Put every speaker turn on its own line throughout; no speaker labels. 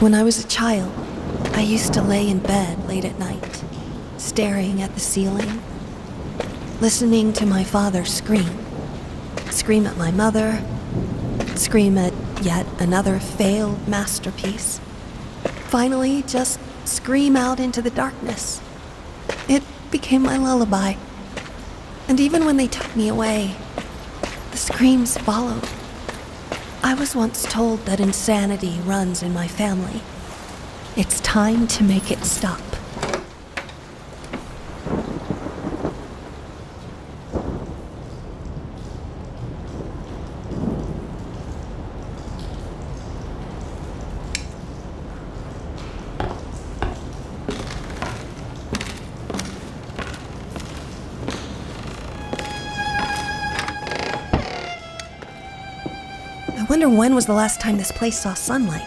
When I was a child, I used to lay in bed late at night, staring at the ceiling, listening to my father scream. Scream at my mother, scream at yet another failed masterpiece. Finally, just scream out into the darkness. It became my lullaby. And even when they took me away, the screams followed. I was once told that insanity runs in my family. It's time to make it stop. I wonder when was the last time this place saw sunlight?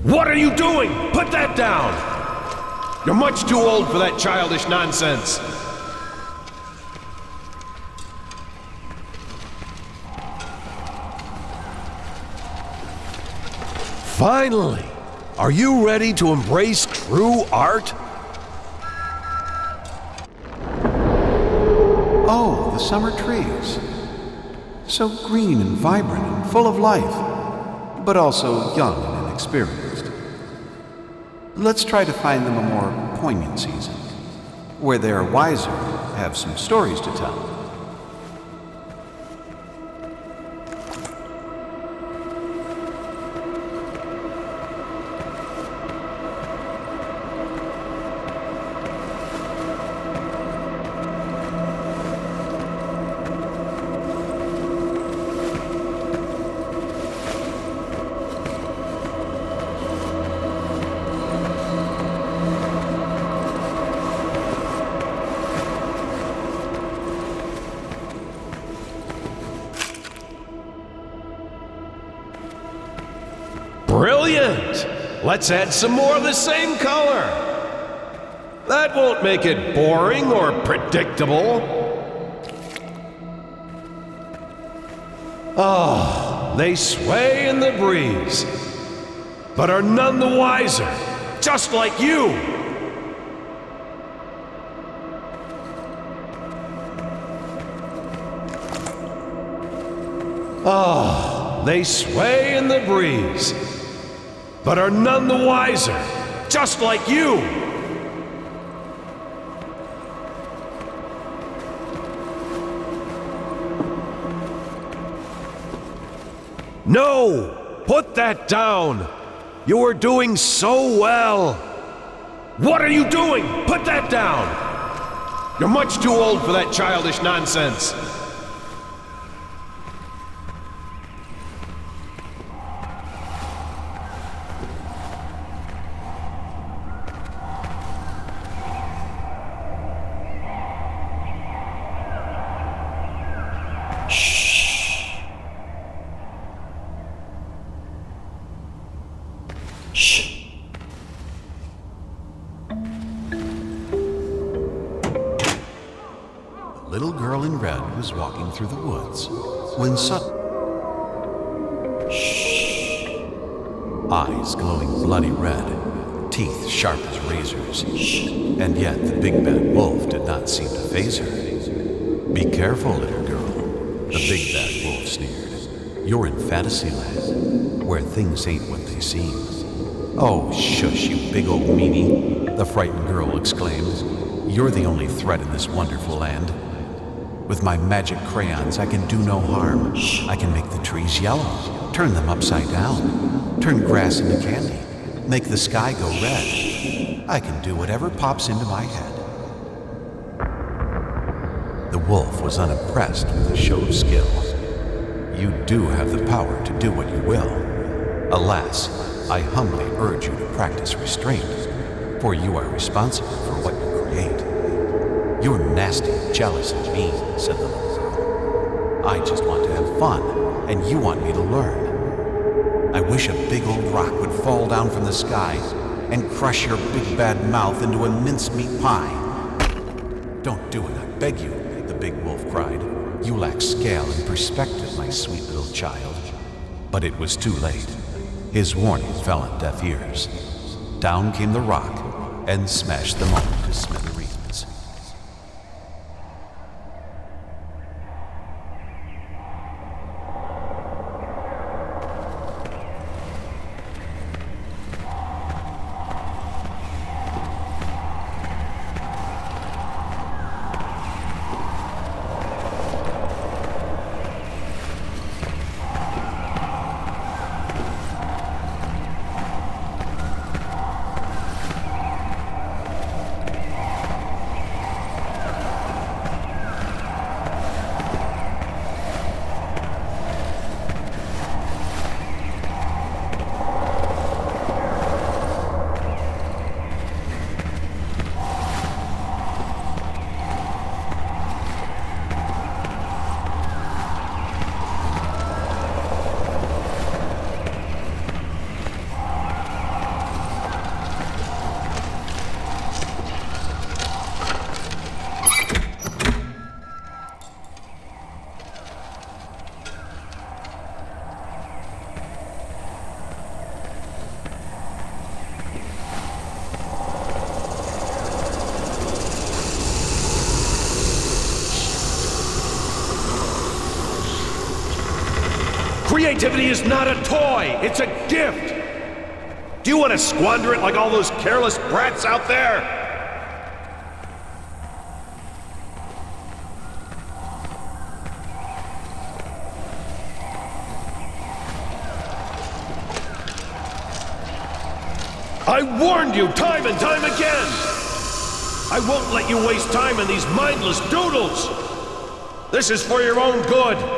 What are you doing? Put that down! You're much too old for that childish nonsense. Finally! Are you ready to embrace true art?
Oh, the summer trees. So green and vibrant and full of life, but also young and inexperienced. Let's try to find them a more poignant season, where they are wiser, have some stories to tell.
Brilliant! Let's add some more of the same color. That won't make it boring or predictable. Oh, they sway in the breeze, but are none the wiser, just like you. Oh, they sway in the breeze, but are none the wiser, just like you. No! Put that down! You are doing so well! What are you doing? Put that down! You're much too old for that childish nonsense.
The little girl in red was walking through the woods when suddenly, eyes glowing bloody red, teeth sharp as razors, and yet the big bad wolf did not seem to faze her. Be careful, little girl, the big bad wolf sneered. You're in fantasy land, where things ain't what they seem. Oh, shush, you big old meanie, the frightened girl exclaimed. You're the only threat in this wonderful land. With my magic crayons, I can do no harm. I can make the trees yellow, turn them upside down, turn grass into candy, make the sky go red. I can do whatever pops into my head. The wolf was unimpressed with the show of skill. You do have the power to do what you will. Alas, I humbly urge you to practice restraint, for you are responsible for what you create. You're nasty, jealous, and mean, said the little girl. I just want to have fun, and you want me to learn. I wish a big old rock would fall down from the sky and crush your big bad mouth into a mincemeat pie. Don't do it, I beg you, the big wolf cried. You lack scale and perspective, my sweet little child. But it was too late. His warning fell on deaf ears. Down came the rock and smashed them all to smithereens.
Creativity is not a toy, it's a gift. Do you want to squander it like all those careless brats out there? I warned you time and time again! I won't let you waste time in these mindless doodles! This is for your own good!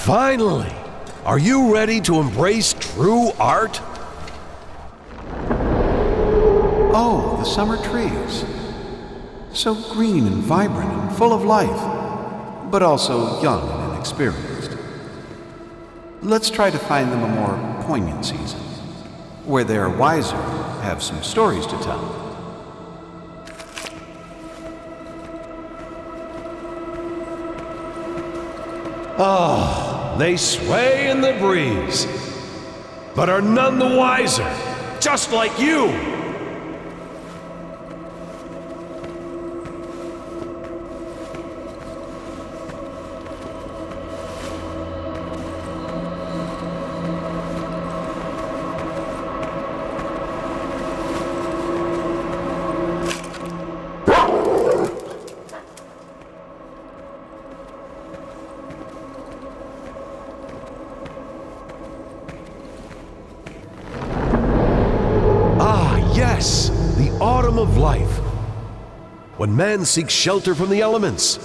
Finally! Are you ready to embrace true art?
Oh, the summer trees. So green and vibrant and full of life, but also young and inexperienced. Let's try to find them a more poignant season, where they are wiser, have some stories to tell.
Oh, they sway in the breeze, but are none the wiser, just like you. Yes, the autumn of life, when man seeks shelter from the elements.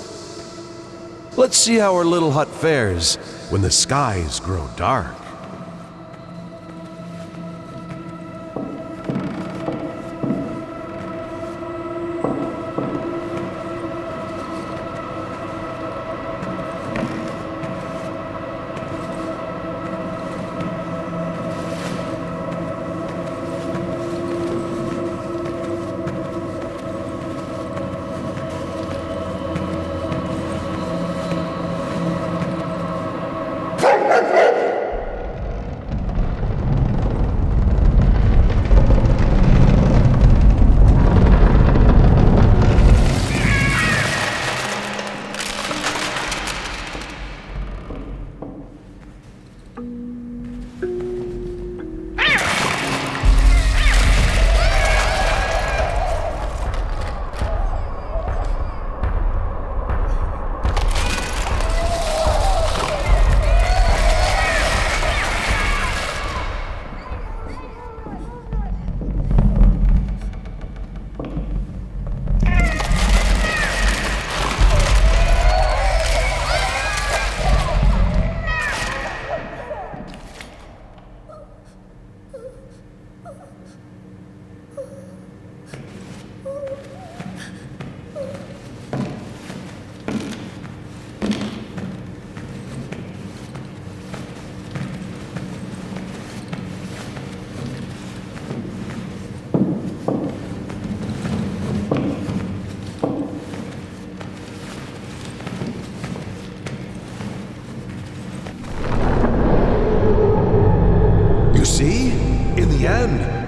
Let's see how our little hut fares when the skies grow dark.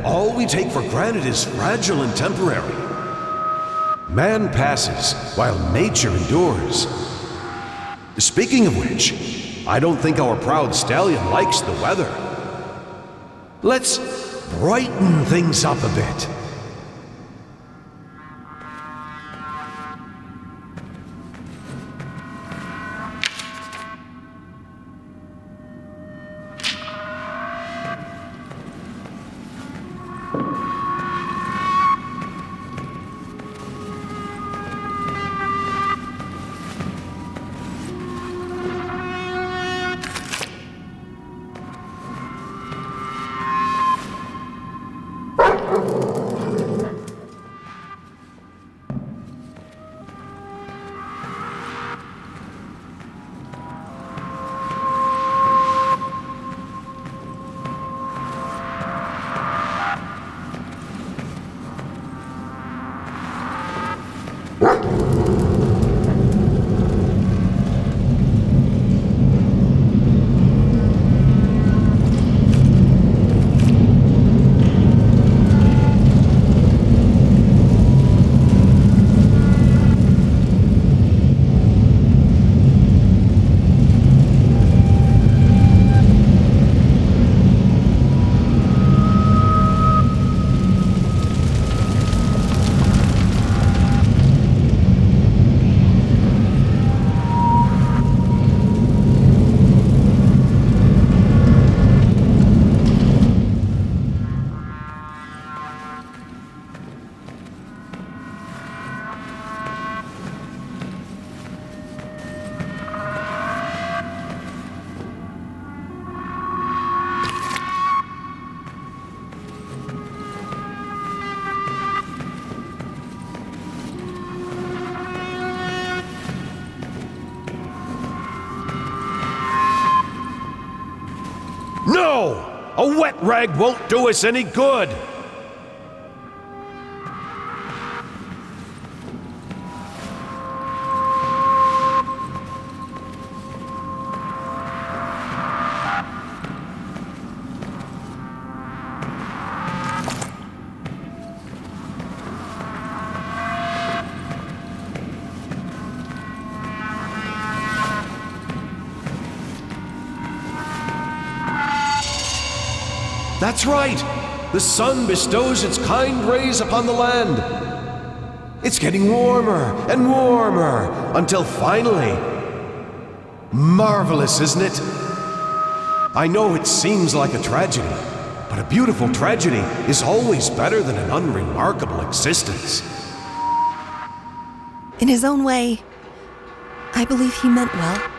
All we take for granted is fragile and temporary. Man passes while nature endures. Speaking of which, I don't think our proud stallion likes the weather. Let's brighten things up a bit. No! A wet rag won't do us any good! That's right! The sun bestows its kind rays upon the land. It's getting warmer and warmer until finally... Marvelous, isn't it? I know it seems like a tragedy, but a beautiful tragedy is always better than an unremarkable existence.
In his own way, I believe he meant well.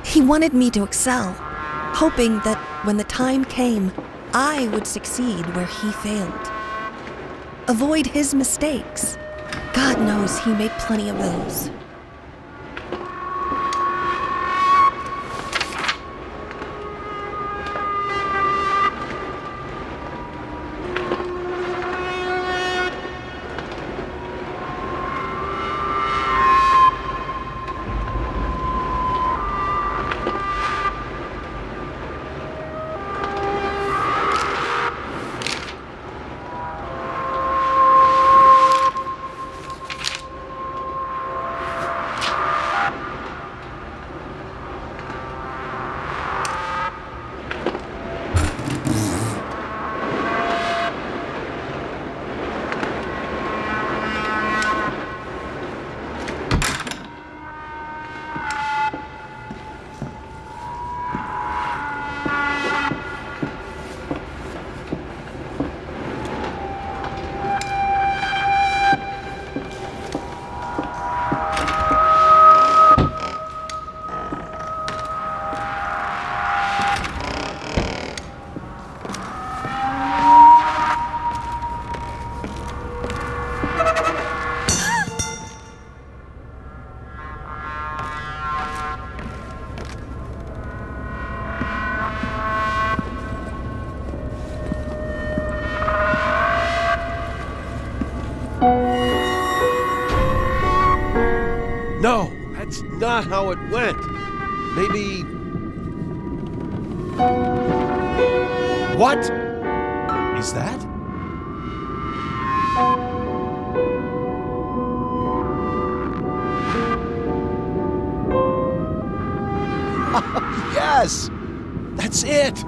He wanted me to excel, hoping that when the time came, I would succeed where he failed. Avoid his mistakes. God knows he made plenty of those.
No, that's not how it went. Maybe... What is that? Yes! That's it!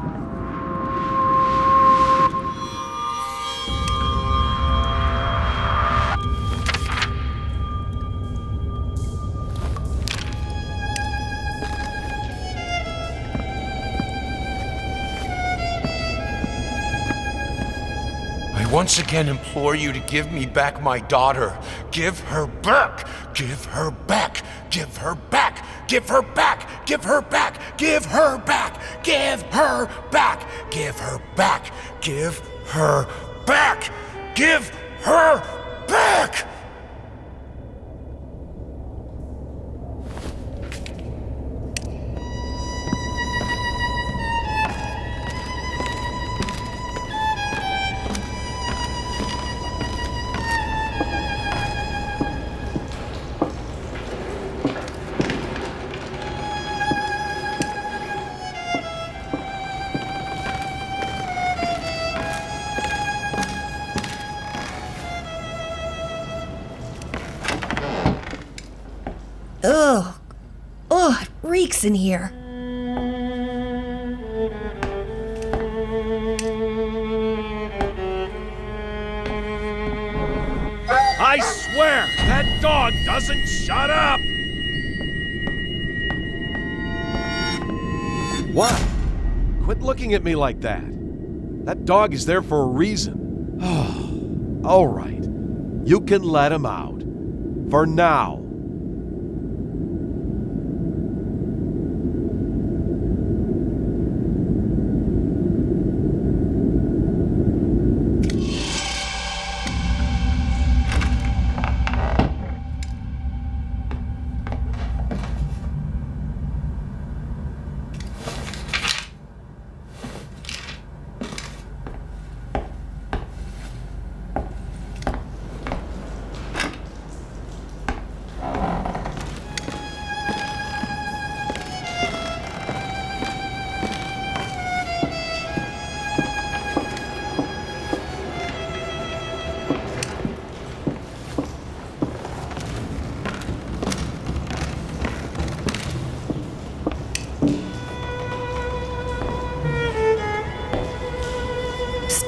I once again implore you to give me back my daughter. Give her back! Give her back! Give her back! Give her back! Give her back! Give her back! Give her back! Give her back! Give her back! Give her back!
Ugh. Ugh, it reeks in here.
I swear, that dog doesn't shut up! What? Quit looking at me like that. That dog is there for a reason. Oh, all right. You can let him out. For now.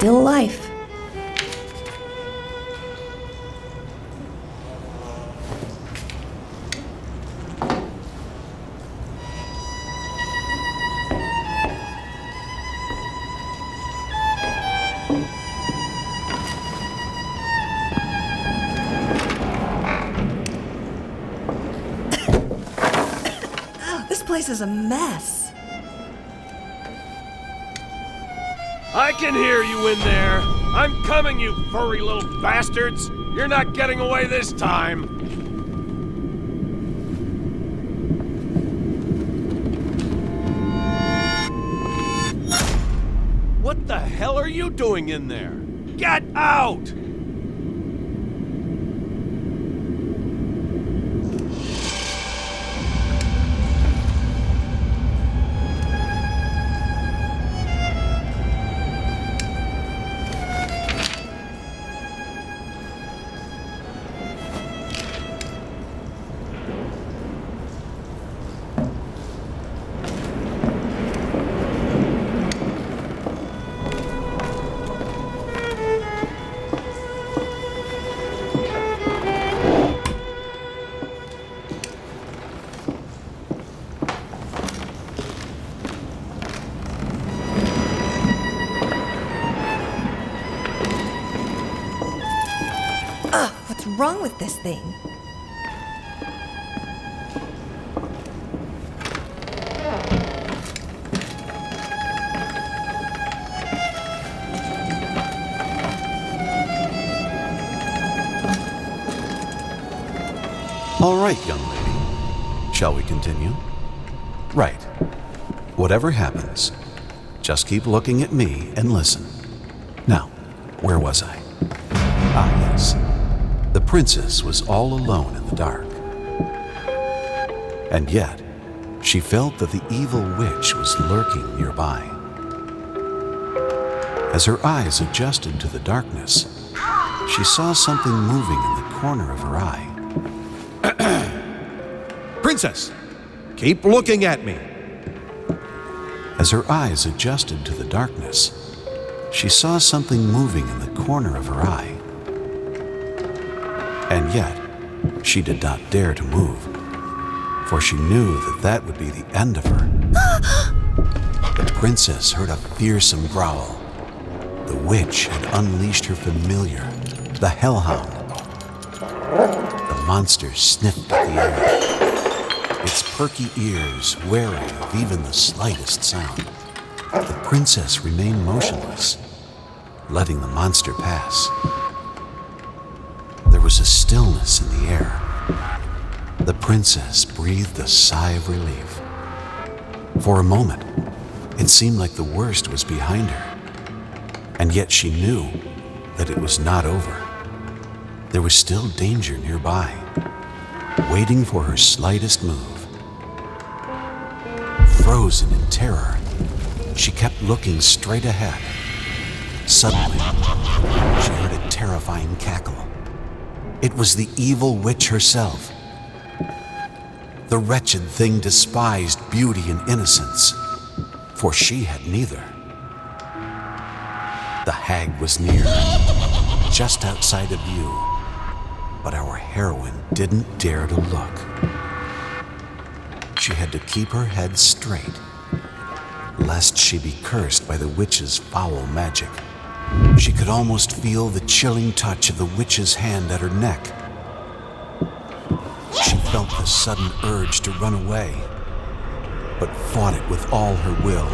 still life. This place is a mess.
I can hear you in there. I'm coming, you furry little bastards. You're not getting away this time. What the hell are you doing in there? Get out!
What's wrong with this thing?
All right, young lady. Shall we continue? Right. Whatever happens, just keep looking at me and listen. Now, where was I? Ah, yes. The princess was all alone in the dark. And yet, she felt that the evil witch was lurking nearby. As her eyes adjusted to the darkness, she saw something moving in the corner of her eye.
Princess, keep looking at me.
As her eyes adjusted to the darkness, she saw something moving in the corner of her eye. And yet, she did not dare to move, for she knew that that would be the end of her. The princess heard a fearsome growl. The witch had unleashed her familiar, the hellhound. The monster sniffed at the air, its perky ears wary of even the slightest sound. The princess remained motionless, letting the monster pass. There was a stillness in the air. The princess breathed a sigh of relief. For a moment, it seemed like the worst was behind her, and yet she knew that it was not over. There was still danger nearby, waiting for her slightest move. Frozen in terror, she kept looking straight ahead. Suddenly, she heard a terrifying cackle. It was the evil witch herself. The wretched thing despised beauty and innocence, for she had neither. The hag was near, just outside of view, but our heroine didn't dare to look. She had to keep her head straight, lest she be cursed by the witch's foul magic. She could almost feel the chilling touch of the witch's hand at her neck. She felt the sudden urge to run away, but fought it with all her will,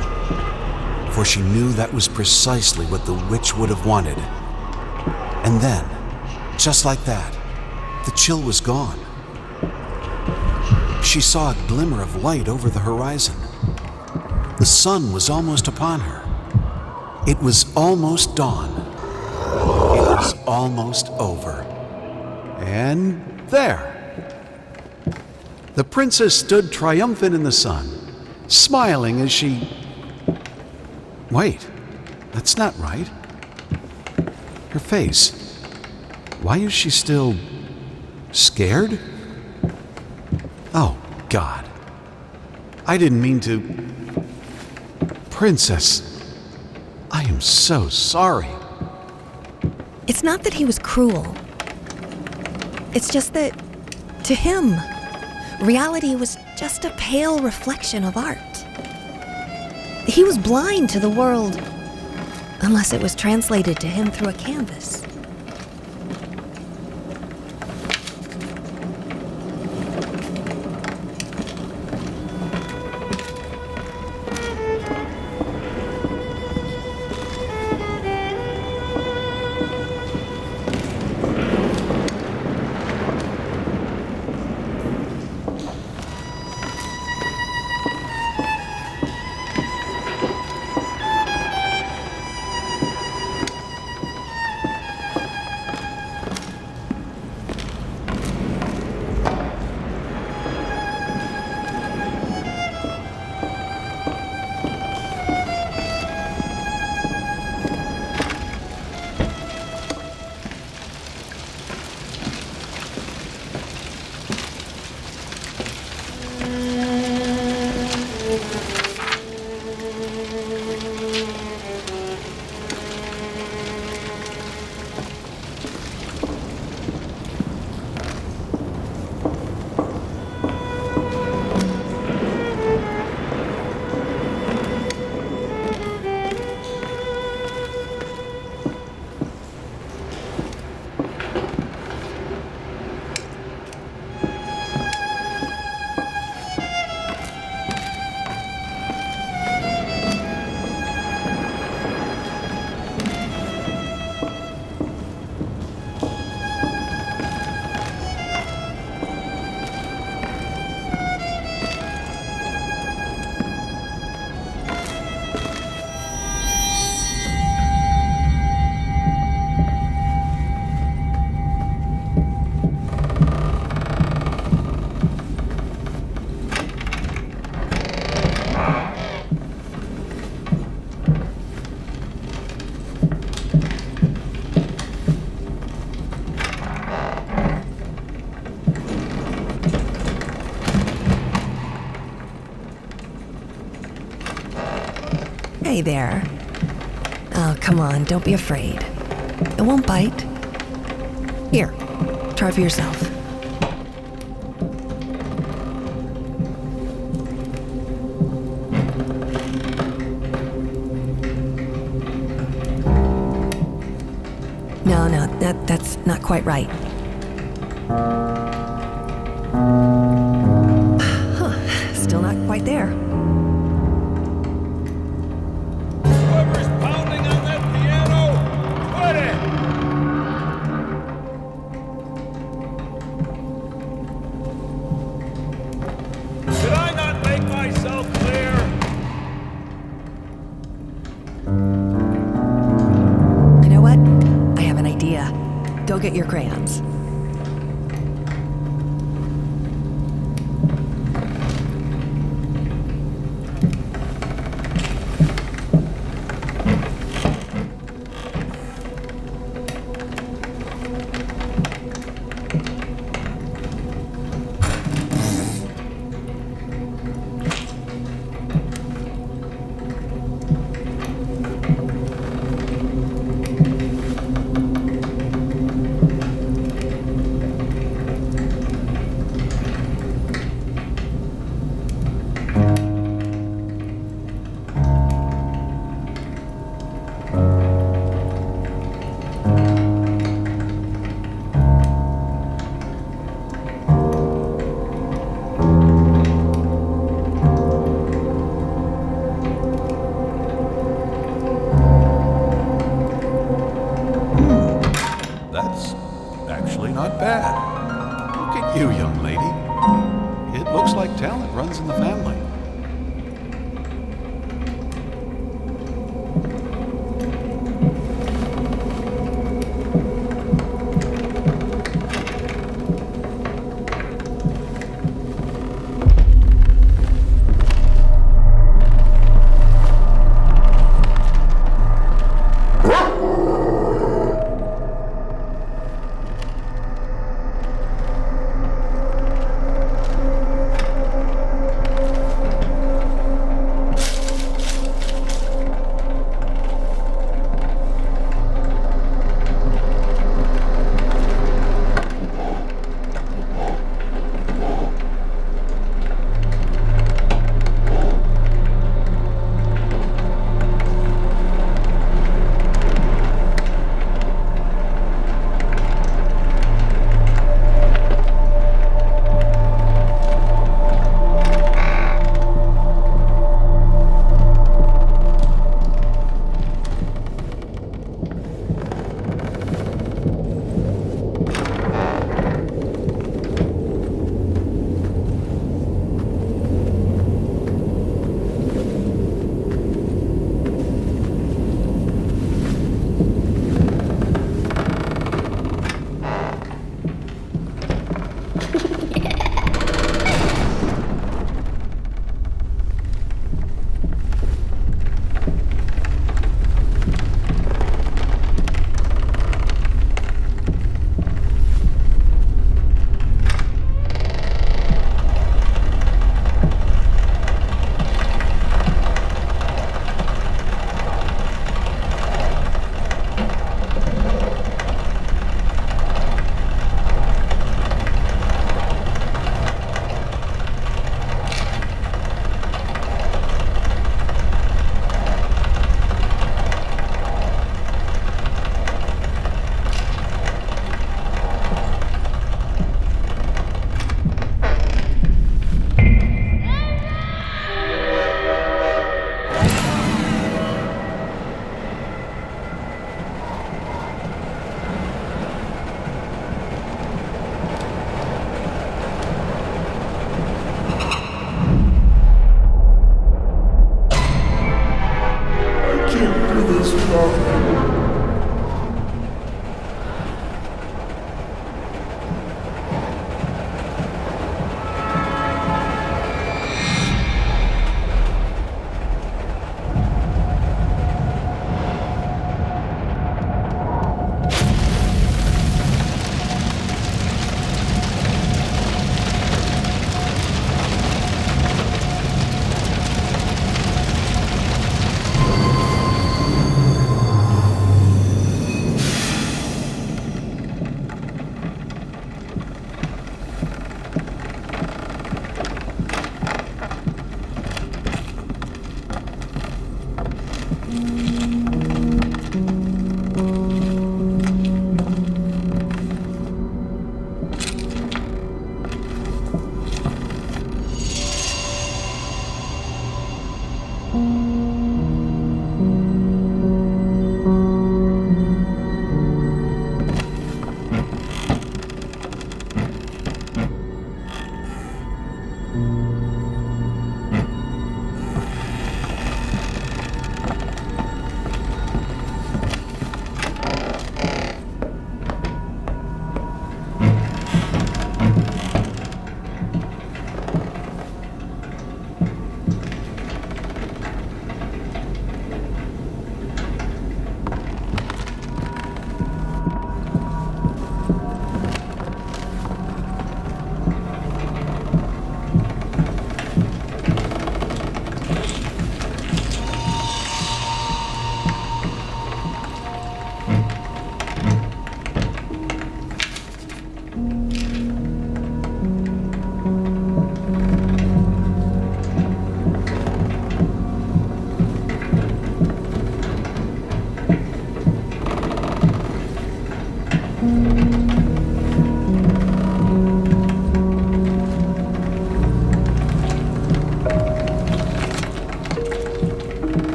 for she knew that was precisely what the witch would have wanted. And then, just like that, the chill was gone. She saw a glimmer of light over the horizon. The sun was almost upon her. It was almost dawn. It was almost over. And there. The princess stood triumphant in the sun, smiling as she... Wait, that's not right. Her face. Why is she still... scared? Oh, God. I didn't mean to... Princess...
I am so sorry.
It's not that he was cruel. It's just that, to him, reality was just a pale reflection of art. He was blind to the world, unless it was translated to him through a canvas. Hey there. Oh, come on, don't be afraid. It won't bite. Here, try for yourself. No, that's not quite right. Huh, still not quite there. Go get your crayons.
Not bad. Look at you, young lady. It looks like talent runs in the family.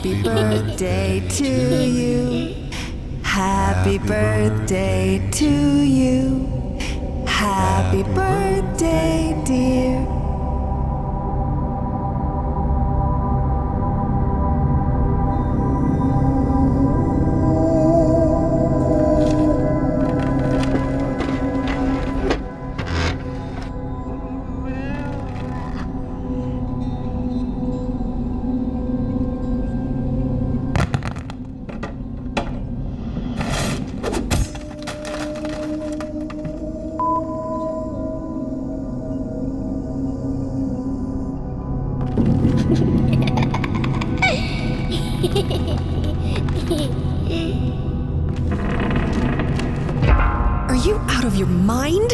Happy birthday to you. Happy birthday to you. Happy birthday, dear. Are you out of your mind?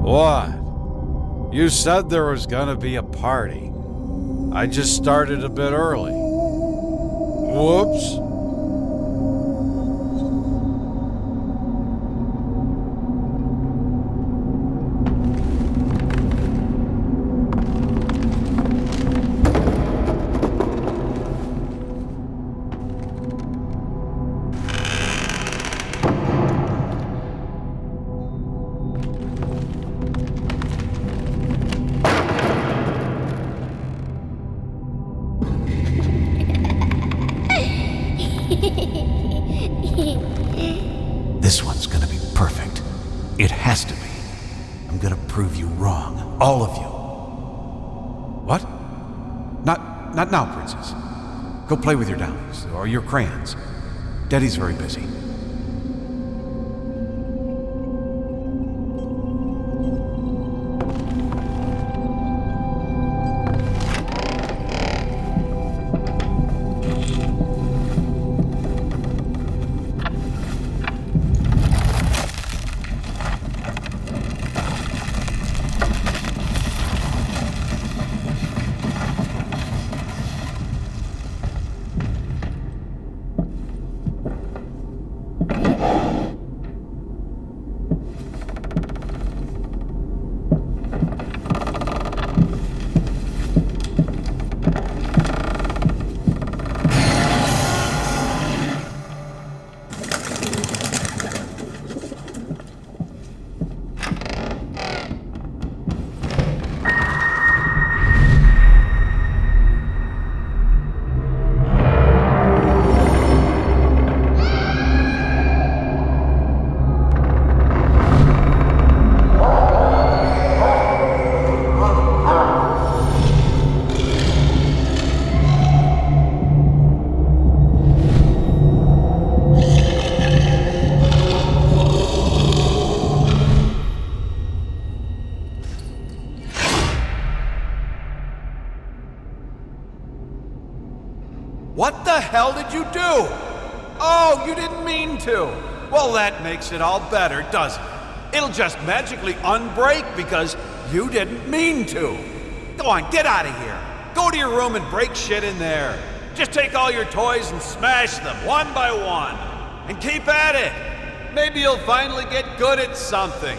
What? You said there was gonna be a party. I just started a bit early. Whoops.
This one's gonna be perfect. It has to be. I'm gonna prove you wrong. All of you. What? Not now, Princess. Go play with your dollies, or your crayons. Daddy's very busy.
What the hell did you do? Oh, you didn't mean to. Well, that makes it all better, doesn't it? It'll just magically unbreak because you didn't mean to. Go on, get out of here. Go to your room and break shit in there. Just take all your toys and smash them one by one. And keep at it. Maybe you'll finally get good at something.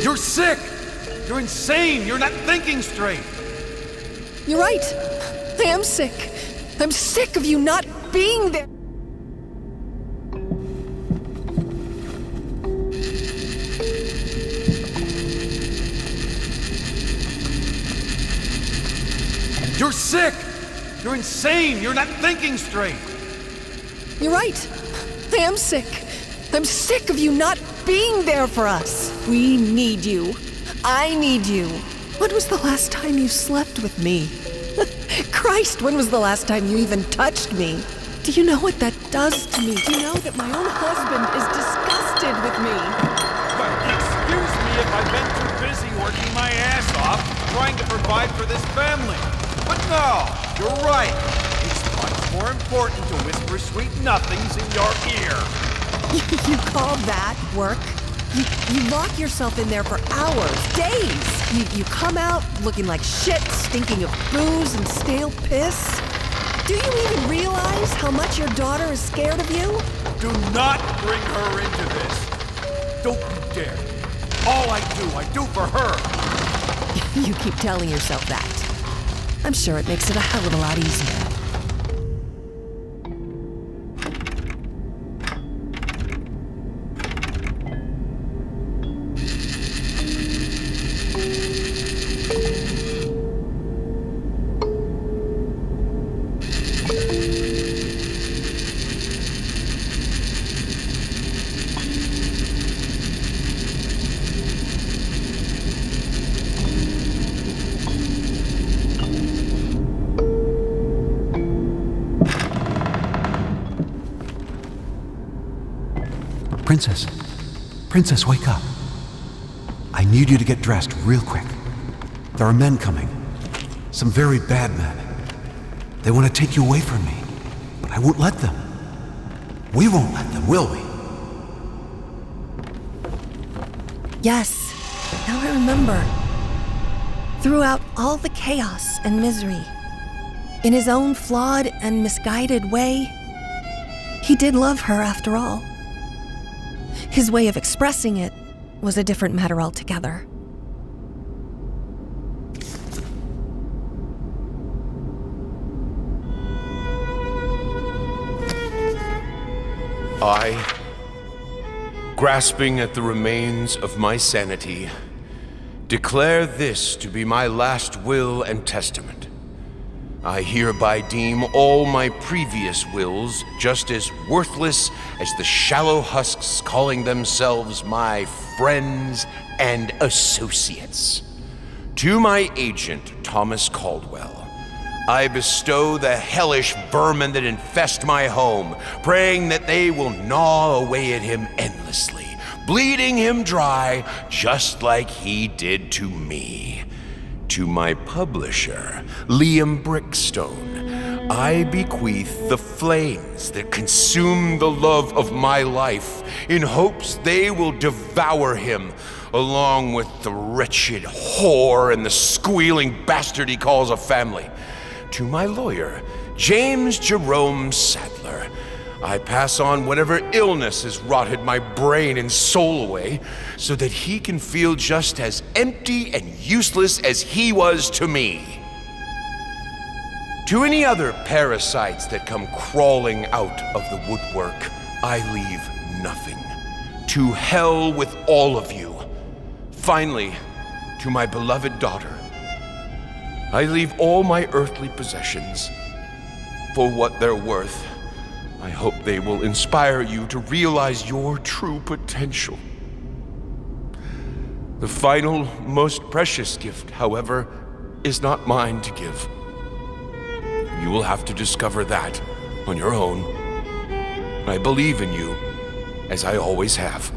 You're sick! You're insane! You're not thinking straight!
You're right. I am sick. I'm sick of you not being there.
You're sick! You're insane! You're not thinking straight!
You're right. I am sick. I'm sick of you not being there for us. We need you. I need you. When was the last time you slept with me? Christ, when was the last time you even touched me? Do you know what that does to me? Do you know that my own husband is disgusted with me?
But excuse me if I've been too busy working my ass off trying to provide for this family. But no, you're right. It's much more important to whisper sweet nothings in your ear.
You call that work? You lock yourself in there for hours, days. You come out looking like shit, stinking of booze and stale piss. Do you even realize how much your daughter is scared of you?
Do not bring her into this. Don't you dare. All I do for her.
You keep telling yourself that. I'm sure it makes it a hell of a lot easier.
Princess, wake up. I need you to get dressed real quick. There are men coming. Some very bad men. They want to take you away from me, but I won't let them. We won't let them, will we?
Yes, now I remember. Throughout all the chaos and misery, in his own flawed and misguided way, he did love her after all. His way of expressing it was a different matter altogether.
I, grasping at the remains of my sanity, declare this to be my last will and testament. I hereby deem all my previous wills just as worthless as the shallow husks calling themselves my friends and associates. To my agent, Thomas Caldwell, I bestow the hellish vermin that infest my home, praying that they will gnaw away at him endlessly, bleeding him dry just like he did to me. To my publisher, Liam Brickstone, I bequeath the flames that consume the love of my life in hopes they will devour him, along with the wretched whore and the squealing bastard he calls a family. To my lawyer, James Jerome Sadler, I pass on whatever illness has rotted my brain and soul away so that he can feel just as empty and useless as he was to me. To any other parasites that come crawling out of the woodwork, I leave nothing. To hell with all of you. Finally, to my beloved daughter, I leave all my earthly possessions. For what they're worth, I hope they will inspire you to realize your true potential. The final, most precious gift, however, is not mine to give. You will have to discover that on your own. I believe in you, as I always have.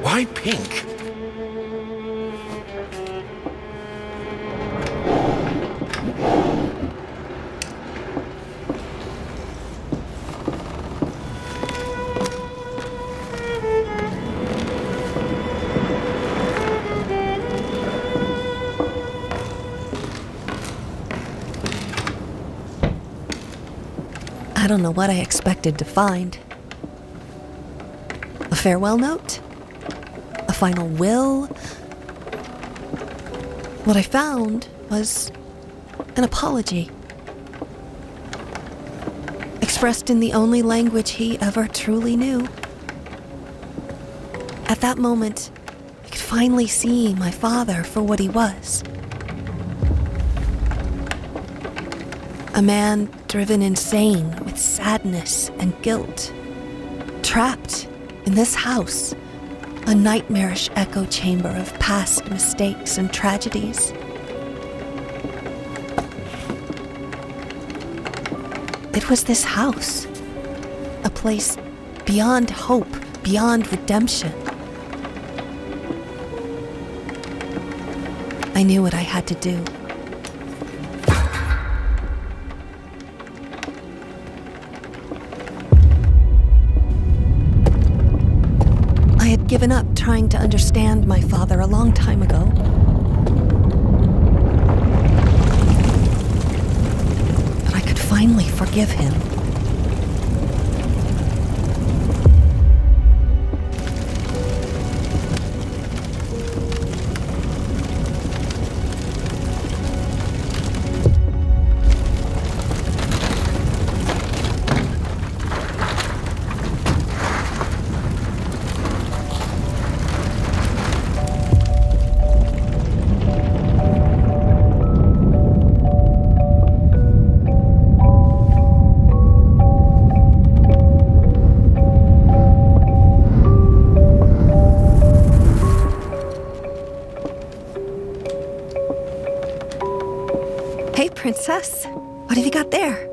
Why pink?
I don't know what I expected to find. A farewell note? A final will? What I found was an apology. Expressed in the only language he ever truly knew. At that moment, I could finally see my father for what he was. A man driven insane with sadness and guilt. Trapped in this house, a nightmarish echo chamber of past mistakes and tragedies. It was this house, a place beyond hope, beyond redemption. I knew what I had to do. I had given up trying to understand my father a long time ago. But I could finally forgive him. Hey, princess. What have you got there?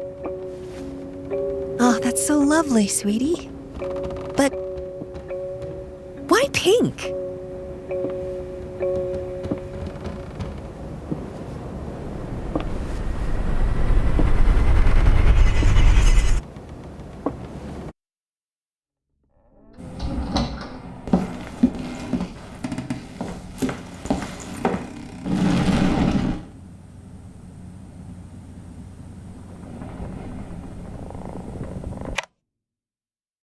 Oh, that's so lovely, sweetie. But why pink?